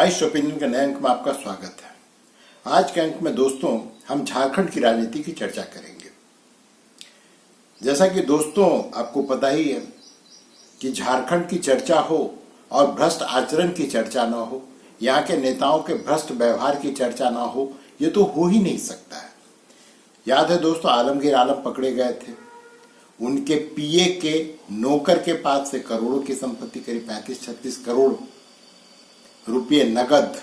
Vice opinion के नए अंक में आपका स्वागत है। आज के अंक में दोस्तों हम झारखंड की राजनीति की चर्चा करेंगे। जैसा कि दोस्तों आपको पता ही है कि झारखंड की चर्चा हो और भ्रष्ट आचरण की चर्चा ना हो, यहाँ के नेताओं के भ्रष्ट व्यवहार की चर्चा ना हो, ये तो हो ही नहीं सकता है। याद है दोस्तों, आलमगीर आलम पकड़े गए थे, उनके पीए के नौकर के पास से करोड़ों की संपत्ति, करीब 35-36 करोड़ रुपये नगद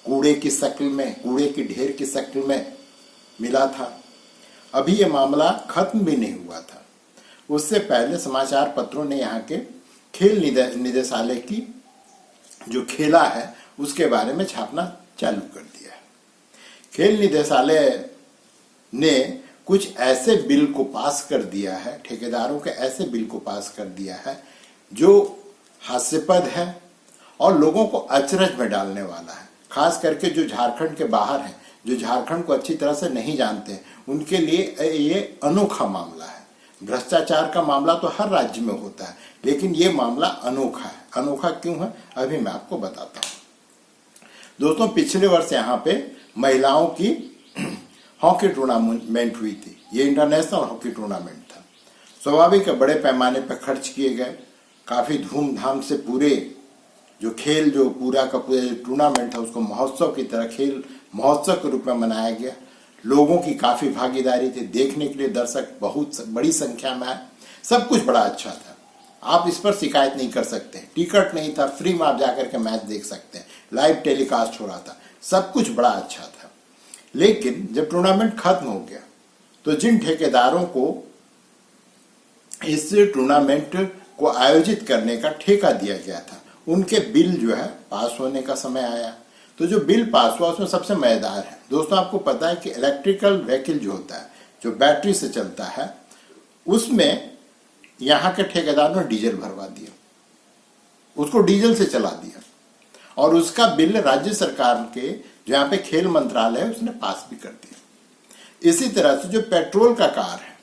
कूड़े की शक्ल में, कूड़े की ढेर की शक्ल में मिला था। अभी ये मामला खत्म भी नहीं हुआ था। उससे पहले समाचार पत्रों ने यहाँ के खेल निदेशालय की जो खेला है उसके बारे में छापना चालू कर दिया है। खेल निदेशालय ने कुछ ऐसे बिल को पास कर दिया है, ठेकेदारों के ऐसे बिल को पास कर दिया है जो हास्यास्पद है और लोगों को अचरज में डालने वाला है। खास करके जो झारखंड के बाहर हैं, जो झारखंड को अच्छी तरह से नहीं जानते हैं, उनके लिए ये अनोखा मामला है। भ्रष्टाचार का मामला तो हर राज्य में होता है, लेकिन ये मामला अनोखा है। अनोखा क्यों है अभी मैं आपको बताता हूँ। दोस्तों, पिछले वर्ष यहाँ पे महिलाओं की हॉकी टूर्नामेंट हुई थी। ये इंटरनेशनल हॉकी टूर्नामेंट था। स्वाभाविक है, बड़े पैमाने पर खर्च किए गए, काफी धूमधाम से पूरे जो खेल, जो पूरा का पूरा टूर्नामेंट था, उसको महोत्सव की तरह, खेल महोत्सव के रूप में मनाया गया। लोगों की काफी भागीदारी थी, देखने के लिए दर्शक बहुत बड़ी संख्या में आए। सब कुछ बड़ा अच्छा था, आप इस पर शिकायत नहीं कर सकते। टिकट नहीं था, फ्री में आप जाकर के मैच देख सकते हैं, लाइव टेलीकास्ट हो रहा था, सब कुछ बड़ा अच्छा था। लेकिन जब टूर्नामेंट खत्म हो गया तो जिन ठेकेदारों को इस टूर्नामेंट को आयोजित करने का ठेका दिया गया था, उनके बिल जो है पास होने का समय आया। तो जो बिल पास हुआ उसमें सबसे मजेदार है दोस्तों, आपको पता है कि इलेक्ट्रिकल व्हीकल जो होता है, जो बैटरी से चलता है, उसमें यहाँ के ठेकेदार ने डीजल भरवा दिया, उसको डीजल से चला दिया और उसका बिल राज्य सरकार के जो यहाँ पे खेल मंत्रालय है उसने पास भी कर दिया। इसी तरह से जो पेट्रोल का कार है,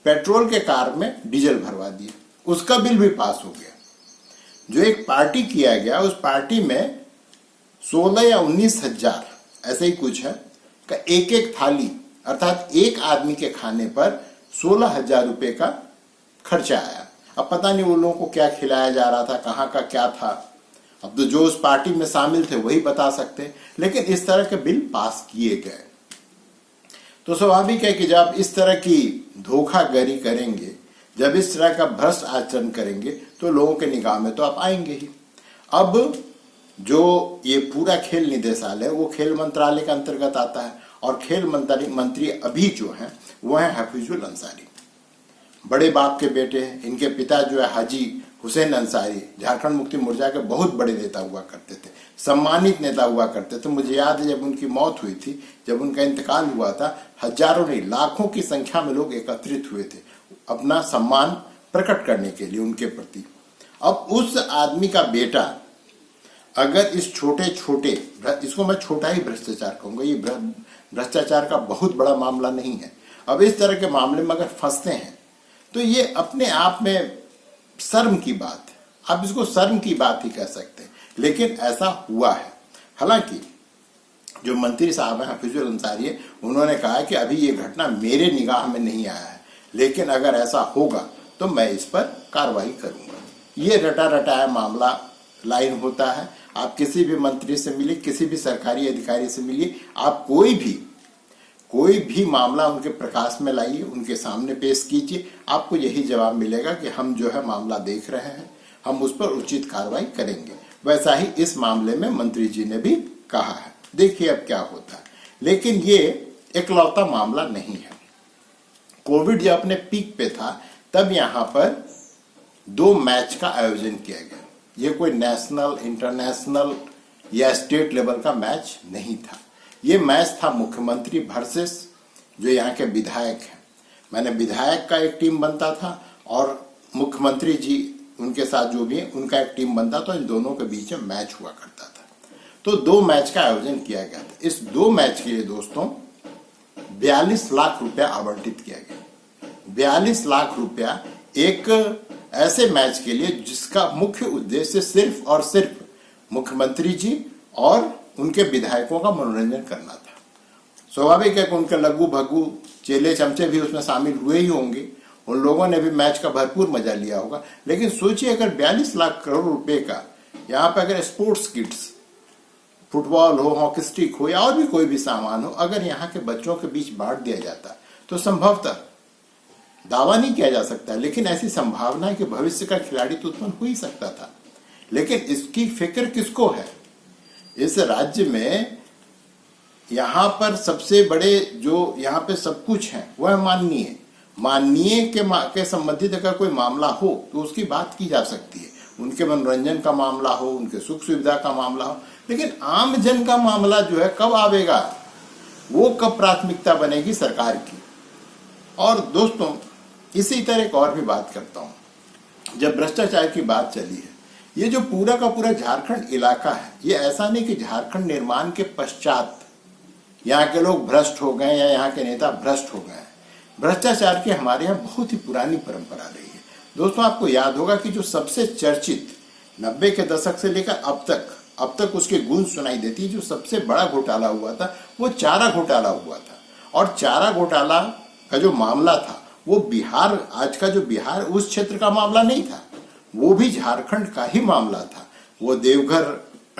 पेट्रोल के कार में डीजल भरवा दिया, उसका बिल भी पास हो गया। जो एक पार्टी किया गया, उस पार्टी में 16 या 19 हजार ऐसे ही कुछ है का एक थाली, अर्थात एक आदमी के खाने पर 16,000 रुपए का खर्चा आया। अब पता नहीं वो लोगों को क्या खिलाया जा रहा था, कहाँ का क्या था, अब तो जो उस पार्टी में शामिल थे वही बता सकते हैं। लेकिन इस तरह के बिल पास किए गए। तो स्वाभाविक है कि जब इस तरह की धोखाधड़ी करेंगे, जब इस तरह का भ्रष्ट आचरण करेंगे, तो लोगों के निगाह में तो आप आएंगे ही। अब जो ये पूरा खेल निदेशालय, वो खेल मंत्रालय के अंतर्गत आता है और खेल मंत्री अभी जो हैं वो हैं हफीजुल अंसारी, बड़े बाप के बेटे हैं। इनके पिता जो है हाजी हुसैन अंसारी, झारखंड मुक्ति मोर्चा के बहुत बड़े नेता हुआ करते थे, सम्मानित नेता हुआ करते थे। मुझे याद है जब उनकी मौत हुई थी, जब उनका इंतकाल हुआ था, हजारों नहीं लाखों की संख्या में लोग एकत्रित हुए थे अपना सम्मान प्रकट करने के लिए उनके प्रति। अब उस आदमी का बेटा अगर इस छोटे छोटे, इसको मैं छोटा ही भ्रष्टाचार कहूंगा, ये भ्रष्टाचार का बहुत बड़ा मामला नहीं है, अब इस तरह के मामले में अगर फंसते हैं तो ये अपने आप में शर्म की बात है। आप इसको शर्म की बात ही कह सकते हैं, लेकिन ऐसा हुआ है। हालांकि जो मंत्री साहब हैं हफीजुल अंसारी है, उन्होंने कहा कि अभी ये घटना मेरे निगाह में नहीं आया है, लेकिन अगर ऐसा होगा तो मैं इस पर कार्रवाई करूंगा। ये रटा रटाया मामला लाइन होता है। आप किसी भी मंत्री से मिलिए, किसी भी सरकारी अधिकारी से मिलिए, आप कोई भी मामला उनके प्रकाश में लाइए, उनके सामने पेश कीजिए, आपको यही जवाब मिलेगा कि हम जो है मामला देख रहे हैं, हम उस पर उचित कार्रवाई करेंगे। वैसा ही इस मामले में मंत्री जी ने भी कहा है। देखिए अब क्या होता है। लेकिन ये इकलौता मामला नहीं है। कोविड जब अपने पीक पे था तब यहाँ पर 2 मैच का आयोजन किया गया। ये कोई नेशनल, इंटरनेशनल या स्टेट लेवल का मैच नहीं था। ये मैच था मुख्यमंत्री वर्सेस जो यहाँ के विधायक हैं। मैंने विधायक का एक टीम बनता था और मुख्यमंत्री जी उनके साथ जो भी है उनका एक टीम बनता था। इन दोनों के बीच में मैच हुआ करता था। तो 2 मैच का आयोजन किया गया था। इस 2 मैच के लिए दोस्तों 42 लाख रुपया आवंटित किया गया। 42 लाख रुपया एक ऐसे मैच के लिए जिसका मुख्य उद्देश्य सिर्फ और सिर्फ मुख्यमंत्री जी और उनके विधायकों का मनोरंजन करना था। स्वाभाविक है कि उनके लघु भग्गू चेले चमचे भी उसमें शामिल हुए ही होंगे, उन लोगों ने भी मैच का भरपूर मजा लिया होगा। लेकिन सोचिए अगर 42 लाख करोड़ रुपए का यहाँ पे अगर स्पोर्ट्स किट्स, फुटबॉल हो, हॉकी स्टिक हो या और भी कोई भी सामान हो, अगर यहाँ के बच्चों के बीच बांट दिया जाता तो संभवतः, दावा नहीं किया जा सकता, लेकिन ऐसी संभावना है कि भविष्य का खिलाड़ी तो उत्पन्न हो ही सकता था। लेकिन इसकी फिक्र किसको है? इस राज्य में यहाँ पर सबसे बड़े जो यहाँ पे सब कुछ है वह है माननीय के संबंधित अगर कोई मामला हो तो उसकी बात की जा सकती है। उनके मनोरंजन का मामला हो, उनके सुख सुविधा का मामला हो, लेकिन आम जन का मामला जो है कब आवेगा, वो कब प्राथमिकता बनेगी सरकार की। और दोस्तों इसी तरह एक और भी बात करता हूं। जब भ्रष्टाचार की बात चली है, ये जो पूरा का पूरा झारखंड इलाका है, ये ऐसा नहीं कि झारखंड निर्माण के पश्चात यहाँ के लोग भ्रष्ट हो गए या यहाँ के नेता भ्रष्ट हो गए। भ्रष्टाचार की हमारे यहाँ बहुत ही पुरानी परंपरा रही है। दोस्तों आपको याद होगा कि जो सबसे चर्चित 90 के दशक से लेकर अब तक उसके गुण सुनाई देती, जो सबसे बड़ा घोटाला हुआ था वो चारा घोटाला हुआ था। और चारा घोटाला का जो मामला था वो बिहार, आज का जो बिहार उस क्षेत्र का मामला नहीं था, वो भी झारखंड का ही मामला था। वो देवघर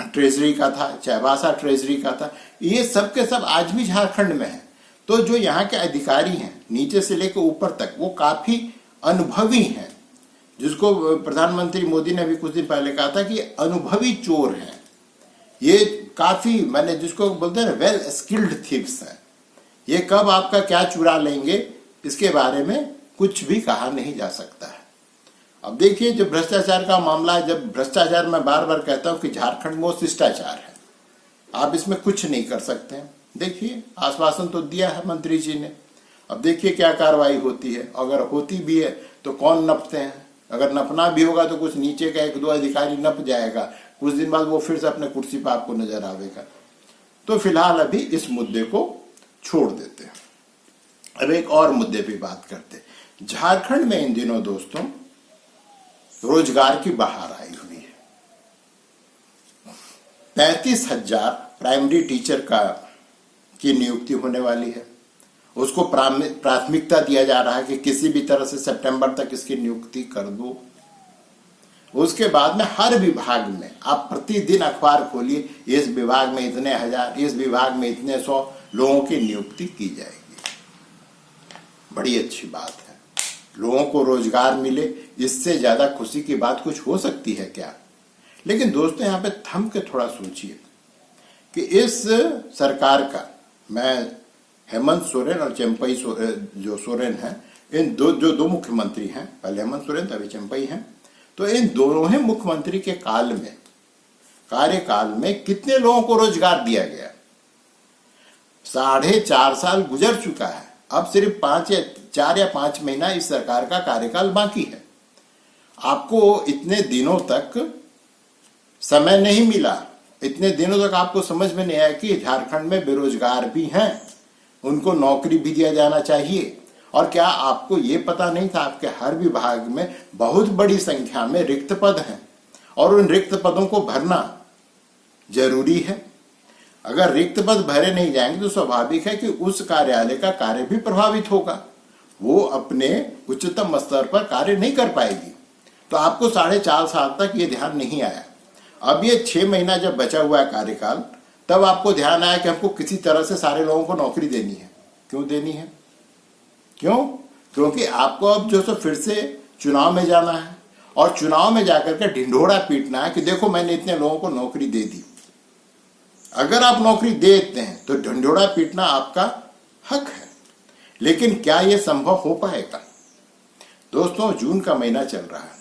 ट्रेजरी का था, चाईबासा ट्रेजरी का था, ये सब के सब आज भी झारखंड में है। तो जो यहाँ के अधिकारी हैं नीचे से लेकर ऊपर तक, वो काफी अनुभवी हैं, जिसको प्रधानमंत्री मोदी ने भी कुछ दिन पहले कहा था कि अनुभवी चोर हैं। ये काफी, मैंने जिसको बोलते हैं वेल स्किल्ड थीव्स हैं। ये कब आपका क्या चुरा लेंगे इसके बारे में कुछ भी कहा नहीं जा सकता है। अब देखिए जो भ्रष्टाचार का मामला है, जब भ्रष्टाचार मैं बार बार कहता हूं कि झारखंड में शिष्टाचार है, आप इसमें कुछ नहीं कर सकते हैं। देखिए आश्वासन तो दिया है मंत्री जी ने, अब देखिए क्या कार्रवाई होती है। अगर होती भी है तो कौन नपते हैं, अगर नपना भी होगा तो कुछ नीचे का 1-2 अधिकारी नप जाएगा, कुछ दिन बाद वो फिर से अपने कुर्सी पर आपको नजर आवेगा। तो फिलहाल अभी इस मुद्दे को छोड़ देते हैं, अब एक और मुद्दे पे बात करते हैं। झारखंड में इन दिनों दोस्तों रोजगार की बहार आई हुई है। 35,000 प्राइमरी टीचर की नियुक्ति होने वाली है। उसको प्राथमिकता दिया जा रहा है कि किसी भी तरह से सितंबर तक इसकी नियुक्ति कर दो। उसके बाद में हर विभाग में आप प्रतिदिन अखबार खोलिए, इस विभाग में इतने हजार, इस विभाग में इतने 100 लोगों की नियुक्ति की जाएगी। बड़ी अच्छी बात है, लोगों को रोजगार मिले, इससे ज्यादा खुशी की बात कुछ हो सकती है क्या? लेकिन दोस्तों यहाँ पे थम के थोड़ा सोचिए कि इस सरकार का, मैं हेमंत सोरेन और चंपई जो सोरेन हैं, इन जो दो मुख्यमंत्री हैं, पहले हेमंत सोरेन तभी चंपई हैं, तो इन दोनों ही मुख्यमंत्री के कार्यकाल में कितने लोगों को रोजगार दिया गया? 4.5 साल गुजर चुका है, अब सिर्फ 4 या 5 महीना इस सरकार का कार्यकाल बाकी है। आपको इतने दिनों तक समय नहीं मिला, इतने दिनों तक आपको समझ में नहीं आया कि झारखंड में बेरोजगार भी हैं, उनको नौकरी भी दिया जाना चाहिए। और क्या आपको ये पता नहीं था आपके हर विभाग में बहुत बड़ी संख्या में रिक्त पद हैं और उन रिक्त पदों को भरना जरूरी है। अगर रिक्त पद भरे नहीं जाएंगे तो स्वाभाविक है कि उस कार्यालय का कार्य भी प्रभावित होगा, वो अपने उच्चतम स्तर पर कार्य नहीं कर पाएगी। तो आपको 4.5 साल तक ये ध्यान नहीं आया। अब ये 6 महीना जब बचा हुआ है कार्यकाल, तब आपको ध्यान आया कि हमको किसी तरह से सारे लोगों को नौकरी देनी है। क्यों देनी है? क्योंकि आपको अब जो सो फिर से चुनाव में जाना है और चुनाव में जाकर के ढिंढोरा पीटना है कि देखो मैंने इतने लोगों को नौकरी दे दी। अगर आप नौकरी देते हैं तो ढिंढोरा पीटना आपका हक है, लेकिन क्या यह संभव हो पाएगा? दोस्तों जून का महीना चल रहा है,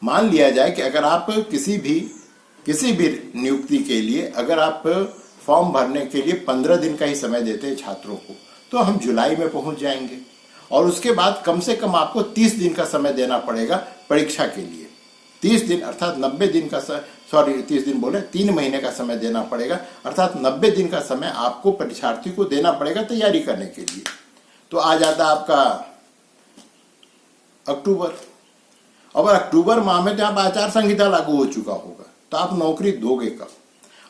मान लिया जाए कि अगर आप किसी भी नियुक्ति के लिए अगर आप फॉर्म भरने के लिए 15 दिन का ही समय देते हैं छात्रों को, तो हम जुलाई में पहुंच जाएंगे और उसके बाद कम से कम आपको 30 दिन का समय देना पड़ेगा परीक्षा के लिए। 30 दिन अर्थात 90 दिन का 30 दिन बोले 3 महीने का समय देना पड़ेगा, अर्थात 90 दिन का समय आपको परीक्षार्थी को देना पड़ेगा तैयारी करने के लिए। तो आ जाता आपका अक्टूबर। अब अक्टूबर माह में तो आप आचार संहिता लागू हो चुका होगा, तो आप नौकरी दोगे कब?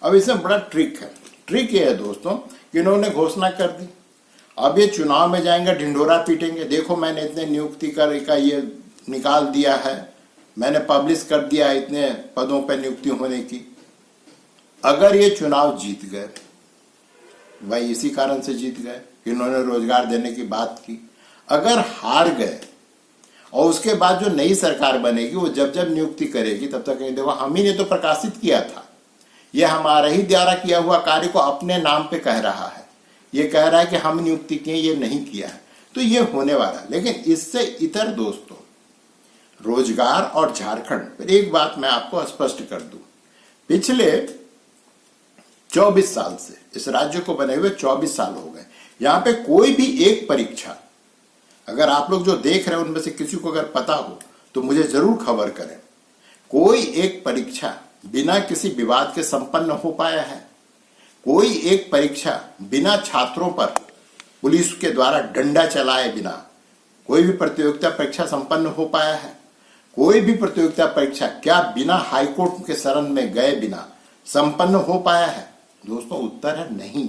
अब इसमें बड़ा ट्रिक है। ट्रिक ये है दोस्तों कि इन्होंने घोषणा कर दी, अब ये चुनाव में जाएंगे, ढिंढोरा पीटेंगे, देखो मैंने इतने नियुक्ति का ये निकाल दिया है, मैंने पब्लिश कर दिया इतने पदों पर नियुक्ति होने की। अगर ये चुनाव जीत गए, भाई इसी कारण से जीत गए कि इन्होंने रोजगार देने की बात की। अगर हार गए और उसके बाद जो नई सरकार बनेगी वो जब जब नियुक्ति करेगी तब तक नहीं, देखो हम ही ने तो प्रकाशित किया था, ये हमारा ही द्वारा किया हुआ कार्य को अपने नाम पे कह रहा है, ये कह रहा है कि हम नियुक्ति किए, ये नहीं किया है, तो ये होने वाला है। लेकिन इससे इतर दोस्तों, रोजगार और झारखंड पर एक बात मैं आपको स्पष्ट कर दूं, पिछले 24 साल से इस राज्य को बने हुए 24 साल हो गए, यहां पे कोई भी एक परीक्षा, अगर आप लोग जो देख रहे हैं उनमें से किसी को अगर पता हो तो मुझे जरूर खबर करें, कोई एक परीक्षा बिना किसी विवाद के संपन्न हो पाया है? कोई एक परीक्षा बिना छात्रों पर पुलिस के द्वारा डंडा चलाए बिना कोई भी प्रतियोगिता परीक्षा संपन्न हो पाया है? कोई भी प्रतियोगिता परीक्षा क्या बिना हाईकोर्ट के शरण में गए बिना संपन्न हो पाया है? दोस्तों उत्तर है नहीं।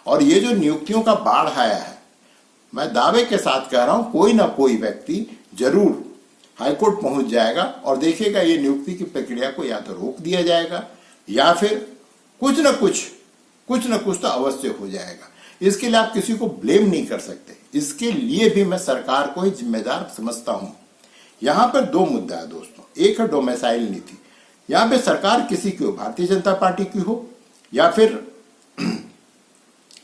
और ये जो नियुक्तियों का बाढ़ आया है, मैं दावे के साथ कह रहा हूं कोई ना कोई व्यक्ति जरूर हाईकोर्ट पहुंच जाएगा और देखिएगा ये नियुक्ति की प्रक्रिया को या तो रोक दिया जाएगा या फिर कुछ न कुछ तो अवश्य हो जाएगा। इसके लिए आप किसी को ब्लेम नहीं कर सकते, इसके लिए भी मैं सरकार को ही जिम्मेदार समझता हूं। यहां पर दो मुद्दा है दोस्तों, एक है डोमिसाइल नीति, यहां पे सरकार किसी की हो, भारतीय जनता पार्टी की हो या फिर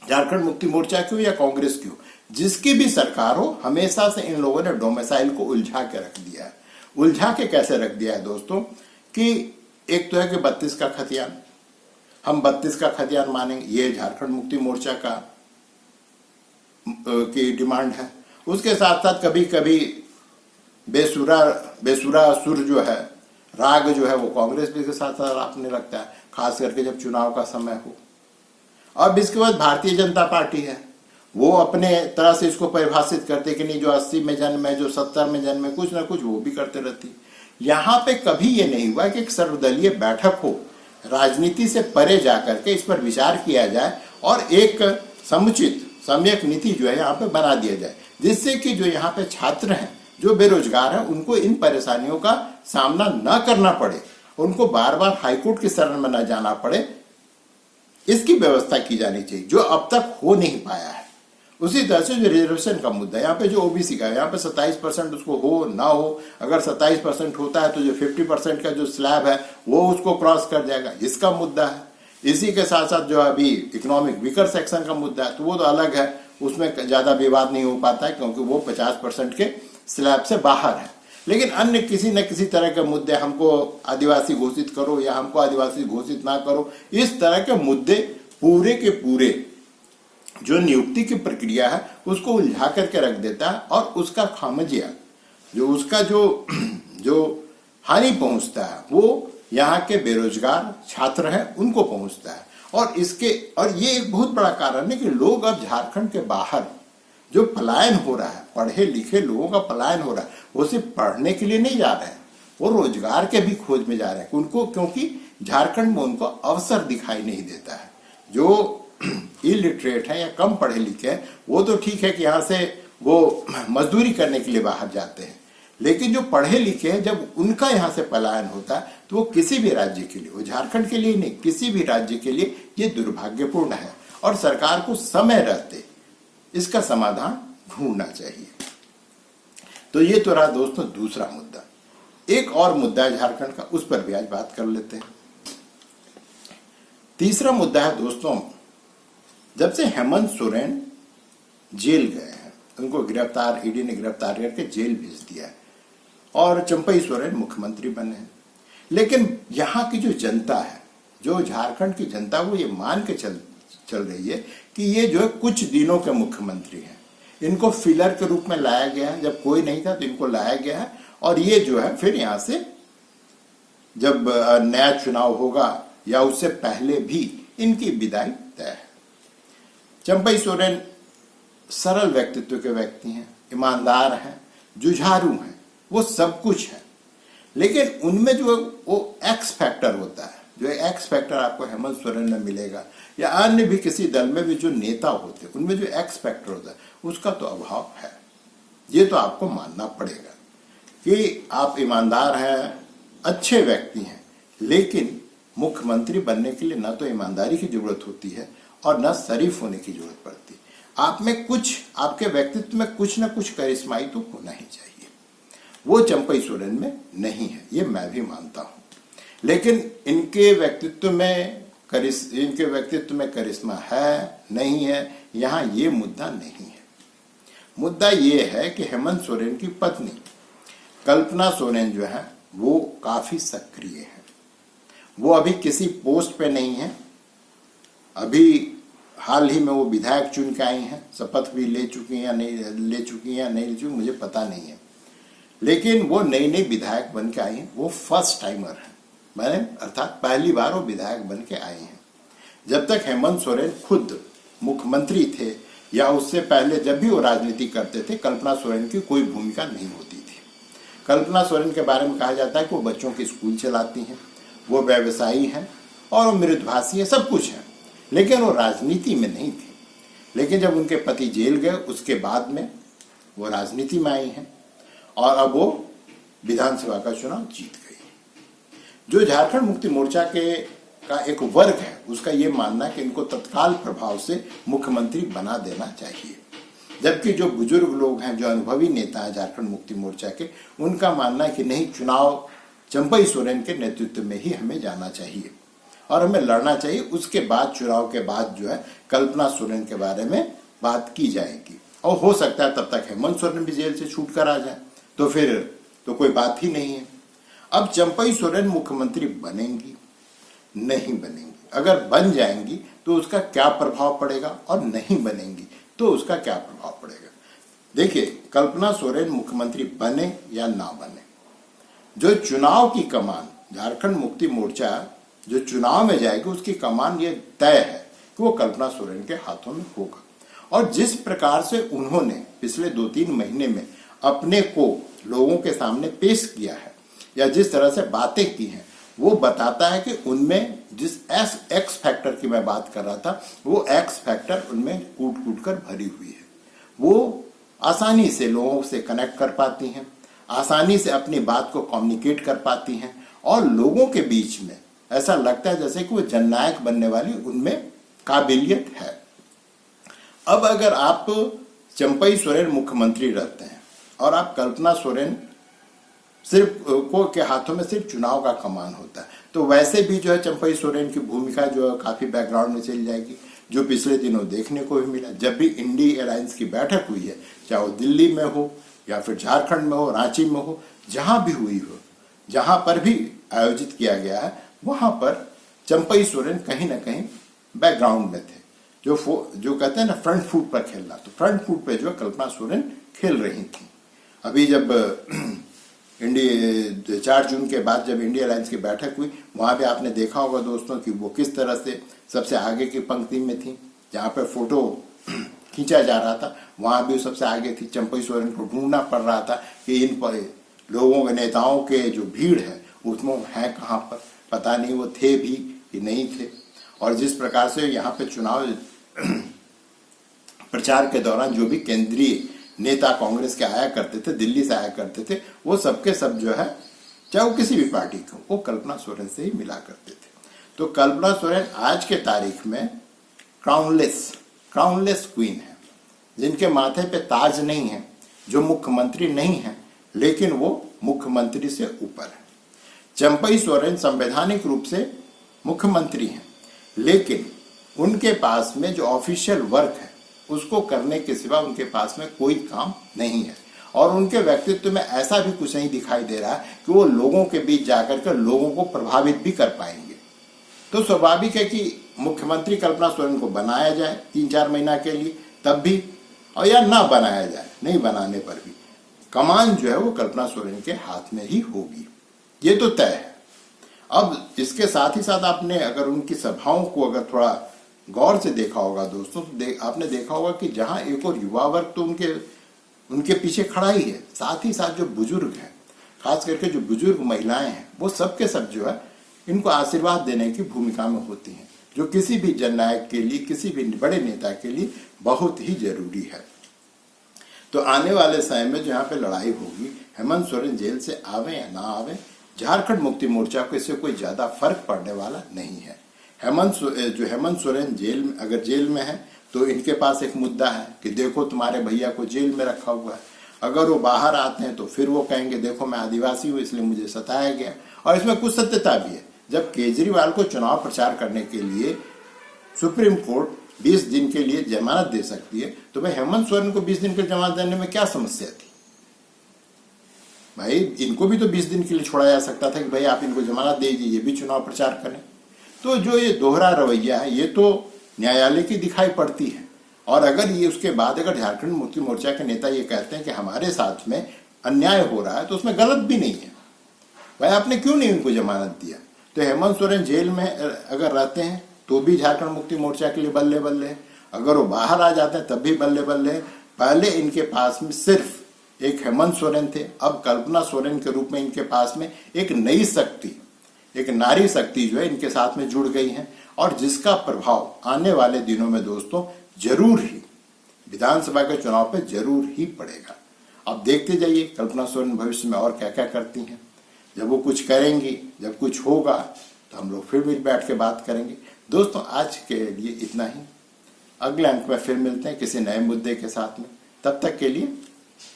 झारखंड मुक्ति मोर्चा की हो या कांग्रेस की हो, जिसकी भी सरकार हो, हमेशा से इन लोगों ने डोमिसाइल को उलझा के रख दिया है। उलझा के कैसे रख दिया है दोस्तों कि एक तो है कि 32 का खतियान, हम 32 का खतियान मानेंगे, ये झारखंड मुक्ति मोर्चा का की डिमांड है। उसके साथ साथ कभी कभी बेसुरा सुर जो है, राग जो है, वो कांग्रेस भी के साथ साथ आपने लगता है, खास करके जब चुनाव का समय हो। अब इसके बाद भारतीय जनता पार्टी है, वो अपने तरह से इसको परिभाषित करते कि नहीं जो 80 में जन्म है, जो 70 में जन्म है, कुछ ना कुछ वो भी करते रहती। यहाँ पे कभी ये नहीं हुआ कि एक सर्वदलीय बैठक हो, राजनीति से परे जाकर के इस पर विचार किया जाए और एक समुचित सम्यक नीति जो है यहाँ पे बना दिया जाए, जिससे कि जो यहाँ पे छात्र हैं, जो बेरोजगार हैं, उनको इन परेशानियों का सामना न करना पड़े, उनको बार बार हाईकोर्ट की शरण में न जाना पड़े, इसकी व्यवस्था की जानी चाहिए, जो अब तक हो नहीं पाया है। उसी तरह से जो रिजर्वेशन का मुद्दा है, यहाँ पे जो ओबीसी का है, यहाँ पे 27% उसको हो ना हो, अगर 27% होता है तो जो 50% का जो स्लैब है वो उसको क्रॉस कर जाएगा, इसका मुद्दा है। इसी के साथ साथ जो अभी इकोनॉमिक वीकर सेक्शन का मुद्दा है, तो वो तो अलग है, उसमें ज्यादा विवाद नहीं हो पाता है क्योंकि वो 50% के स्लैब से बाहर है। लेकिन अन्य किसी न किसी तरह के मुद्दे, हमको आदिवासी घोषित करो या हमको आदिवासी घोषित ना करो, इस तरह के मुद्दे पूरे के पूरे जो नियुक्ति की प्रक्रिया है उसको उलझा करके रख देता है और उसका खामियाजा जो उसका जो हानि पहुंचता है वो यहाँ के बेरोजगार छात्र हैं उनको पहुंचता है। और ये एक बहुत बड़ा कारण है कि लोग अब झारखंड के बाहर जो पलायन हो रहा है, पढ़े लिखे लोगों का पलायन हो रहा है, वो सिर्फ पढ़ने के लिए नहीं जा रहे हैं, वो रोजगार के भी खोज में जा रहे हैं उनको, क्योंकि झारखंड में उनको अवसर दिखाई नहीं देता है। जो इलिटरेट है या कम पढ़े लिखे हैं वो तो ठीक है कि यहाँ से वो मजदूरी करने के लिए बाहर जाते हैं, लेकिन जो पढ़े लिखे हैं जब उनका यहाँ से पलायन होता है तो वो किसी भी राज्य के लिए, वो झारखंड के लिए नहीं, किसी भी राज्य के लिए ये दुर्भाग्यपूर्ण है और सरकार को समय रहते इसका समाधान ढूंढना चाहिए। तो ये तो रहा दोस्तों दूसरा मुद्दा। एक और मुद्दा है झारखंड का, उस पर भी आज बात कर लेते हैं। तीसरा मुद्दा है दोस्तों, जब से हेमंत सोरेन जेल गए हैं, उनको गिरफ्तार, ईडी ने गिरफ्तार करके जेल भेज दिया है और चंपई सोरेन मुख्यमंत्री बने हैं। लेकिन यहाँ की जो जनता है, जो झारखंड की जनता, वो ये मान के चल रही है कि ये जो है कुछ दिनों के मुख्यमंत्री हैं, इनको फिलर के रूप में लाया गया है, जब कोई नहीं था तो इनको लाया गया है और ये जो है फिर यहाँ से जब नया चुनाव होगा या उससे पहले भी इनकी विदाई तय है। चंपई सोरेन सरल व्यक्तित्व के व्यक्ति हैं, ईमानदार हैं, जुझारू हैं, वो सब कुछ है, लेकिन उनमें जो वो एक्स फैक्टर होता है जो एक्स फैक्टर आपको हेमंत सोरेन में मिलेगा या अन्य भी किसी दल में भी जो नेता होते हैं उनमें जो एक्स फैक्टर होता है उसका तो अभाव है। ये तो आपको मानना पड़ेगा कि आप ईमानदार हैं, अच्छे व्यक्ति हैं, लेकिन मुख्यमंत्री बनने के लिए ना तो ईमानदारी की जरूरत होती है और ना शरीफ होने की जरूरत पड़ती। आप में कुछ, आपके व्यक्तित्व में कुछ ना कुछ करिश्माई तो होना ही चाहिए। वो चंपई सोरेन में नहीं है, ये मैं भी मानता हूं। लेकिन इनके व्यक्तित्व में करिश्मा है नहीं है, यहां ये मुद्दा नहीं है। मुद्दा ये है कि हेमंत सोरेन की पत्नी कल्पना सोरेन जो है वो काफी सक्रिय है। वो अभी किसी पोस्ट पे नहीं है, अभी हाल ही में वो विधायक चुन के आई हैं, शपथ भी ले चुकी हैं या नहीं ले चुकी मुझे पता नहीं है, लेकिन वो नई नई विधायक बन के आई हैं। वो फर्स्ट टाइमर है, मैंने अर्थात पहली बार वो विधायक बन के आए हैं। जब तक हेमंत सोरेन खुद मुख्यमंत्री थे या उससे पहले जब भी वो राजनीति करते थे, कल्पना सोरेन की कोई भूमिका नहीं होती थी। कल्पना सोरेन के बारे में कहा जाता है कि वो बच्चों की स्कूल चलाती हैं, वो व्यवसायी हैं और वो मृदुभाषी है, सब कुछ है, लेकिन वो राजनीति में नहीं थी। लेकिन जब उनके पति जेल गए उसके बाद में वो राजनीति में आई हैं और अब वो विधानसभा का चुनाव जीत गई। जो झारखंड मुक्ति मोर्चा का एक वर्ग है उसका ये मानना है कि इनको तत्काल प्रभाव से मुख्यमंत्री बना देना चाहिए, जबकि जो बुजुर्ग लोग हैं, जो अनुभवी नेता हैं झारखंड मुक्ति मोर्चा के, उनका मानना है कि नहीं, चुनाव चंपई सोरेन के नेतृत्व में ही हमें जाना चाहिए और हमें लड़ना चाहिए। उसके बाद, चुनाव के बाद जो है कल्पना सोरेन के बारे में बात की जाएगी और हो सकता है तब तक हेमंत सोरेन भी जेल से छूट कर आ जाए, तो फिर तो कोई बात ही नहीं है। अब चंपई सोरेन मुख्यमंत्री बनेंगी नहीं बनेंगी, अगर बन जाएंगी तो उसका क्या प्रभाव पड़ेगा और नहीं बनेंगी तो उसका क्या प्रभाव पड़ेगा। देखिए, कल्पना सोरेन मुख्यमंत्री बने या ना बने, जो चुनाव की कमान झारखंड मुक्ति मोर्चा जो चुनाव में जाएगी उसकी कमान ये तय है कि वो कल्पना सोरेन के हाथों में होगा। और जिस प्रकार से उन्होंने पिछले 2-3 महीने में अपने को लोगों के सामने पेश किया है या जिस तरह से बातें की हैं, वो बताता है कि उनमें जिस एक्स फैक्टर की मैं बात कर रहा था, वो एक्स फैक्टर उनमें कूट कूट कर भरी हुई है। वो आसानी से लोगों से कनेक्ट कर पाती हैं, आसानी से अपनी बात को कम्युनिकेट कर पाती हैं और लोगों के बीच में ऐसा लगता है जैसे कि वो जननायक बनने वाली उनमें काबिलियत है। अब अगर आप चंपई सोरेन मुख्यमंत्री रहते हैं और आप कल्पना सोरेन के हाथों में सिर्फ चुनाव का कमान होता है, तो वैसे भी जो है चंपई सोरेन की भूमिका जो है काफी बैकग्राउंड में चली जाएगी, जो पिछले दिनों देखने को भी मिला। जब भी इंडी अलायंस की बैठक हुई है, चाहे वो दिल्ली में हो या फिर झारखंड में हो, रांची में हो, जहां भी हुई हो, जहां पर भी आयोजित किया गया है, वहां पर चंपई सोरेन कहीं ना कहीं बैकग्राउंड में थे। जो कहते हैं ना फ्रंट फुट पर खेलना, तो फ्रंट फुट पे जो है कल्पना सोरेन खेल रही थी। अभी जब 4 जून के बाद जब इंडिया अलायंस की बैठक हुई, वहां पे आपने देखा होगा दोस्तों कि वो किस तरह से सबसे आगे की पंक्ति में थी। जहां पर फोटो खींचा जा रहा था वहां भी सबसे आगे थी। चंपई सोरेन को ढूंढना पड़ रहा था कि इन लोगों के, नेताओं के जो भीड़ है उसमें है कहाँ पर, पता नहीं वो थे भी कि नहीं थे। और जिस प्रकार से यहाँ पे चुनाव प्रचार के दौरान जो भी केंद्रीय नेता कांग्रेस के आया करते थे, दिल्ली से आया करते थे, वो सबके सब जो है, चाहे वो किसी भी पार्टी को, वो कल्पना सोरेन से ही मिला करते थे। तो कल्पना सोरेन आज के तारीख में क्राउनलेस क्वीन है, जिनके माथे पे ताज नहीं है, जो मुख्यमंत्री नहीं है, लेकिन वो मुख्यमंत्री से ऊपर है। चंपई सोरेन संवैधानिक रूप से मुख्यमंत्री हैं, लेकिन उनके पास में जो ऑफिशियल वर्क है उसको करने के सिवा उनके पास में कोई काम नहीं है। और उनके व्यक्तित्व में ऐसा भी कुछ नहीं दिखाई दे रहा है कि वो लोगों के बीच जाकर के लोगों को प्रभावित भी कर पाएंगे। तो स्वाभाविक है कि मुख्यमंत्री कल्पना सोरेन को बनाया जाए 3-4 महीना के लिए, तब भी, और या ना बनाया जाए, नहीं बनाने पर भी कमान जो है वो कल्पना सोरेन के हाथ में ही होगी, ये तो तय है। अब इसके साथ ही साथ आपने अगर उनकी सभाओं को अगर थोड़ा गौर से देखा होगा दोस्तों, तो आपने देखा होगा कि जहां एक और युवा वर्ग तो उनके पीछे खड़ा ही है, साथ ही साथ जो बुजुर्ग हैं, खास करके जो बुजुर्ग महिलाएं हैं, वो सब के सब जो है इनको आशीर्वाद देने की भूमिका में होती हैं, जो किसी भी जननायक के लिए, किसी भी बड़े नेता के लिए बहुत ही जरूरी है। तो आने वाले समय में जो यहाँ पे लड़ाई होगी, हेमंत सोरेन जेल से आवे या ना आवे, झारखंड मुक्ति मोर्चा को इससे कोई ज्यादा फर्क पड़ने वाला नहीं है। हेमंत सोरेन अगर जेल में है तो इनके पास एक मुद्दा है कि देखो तुम्हारे भैया को जेल में रखा हुआ है। अगर वो बाहर आते हैं तो फिर वो कहेंगे देखो मैं आदिवासी हूँ इसलिए मुझे सताया गया। और इसमें कुछ सत्यता भी है। जब केजरीवाल को चुनाव प्रचार करने के लिए सुप्रीम कोर्ट 20 दिन के लिए जमानत दे सकती है, तो भाई हेमंत सोरेन को 20 दिन की जमानत देने में क्या समस्या थी? भाई इनको भी तो 20 दिन के लिए छोड़ा जा सकता था कि भाई आप इनको जमानत दे दीजिए, ये भी चुनाव प्रचार करें। तो जो ये दोहरा रवैया है ये तो न्यायालय की दिखाई पड़ती है। और अगर ये उसके बाद अगर झारखंड मुक्ति मोर्चा के नेता ये कहते हैं कि हमारे साथ में अन्याय हो रहा है, तो उसमें गलत भी नहीं है। भाई आपने क्यों नहीं उनको जमानत दिया? तो हेमंत सोरेन जेल में अगर रहते हैं तो भी झारखंड मुक्ति मोर्चा के लिए बल्ले बल्ले है, अगर वो बाहर आ जाते हैं तब भी बल्ले बल्ले है। पहले इनके पास में सिर्फ एक हेमंत सोरेन थे, अब कल्पना सोरेन के रूप में इनके पास में एक नई शक्ति, एक नारी शक्ति जो है इनके साथ में जुड़ गई है, और जिसका प्रभाव आने वाले दिनों में दोस्तों जरूर ही विधानसभा के चुनाव पे जरूर ही पड़ेगा। अब देखते जाइए कल्पना सोरेन भविष्य में और क्या क्या करती हैं। जब वो कुछ करेंगी, जब कुछ होगा तो हम लोग फिर मिल बैठ के बात करेंगे। दोस्तों आज के लिए इतना ही। अगले अंक में फिर मिलते हैं किसी नए मुद्दे के साथ में। तब तक के लिए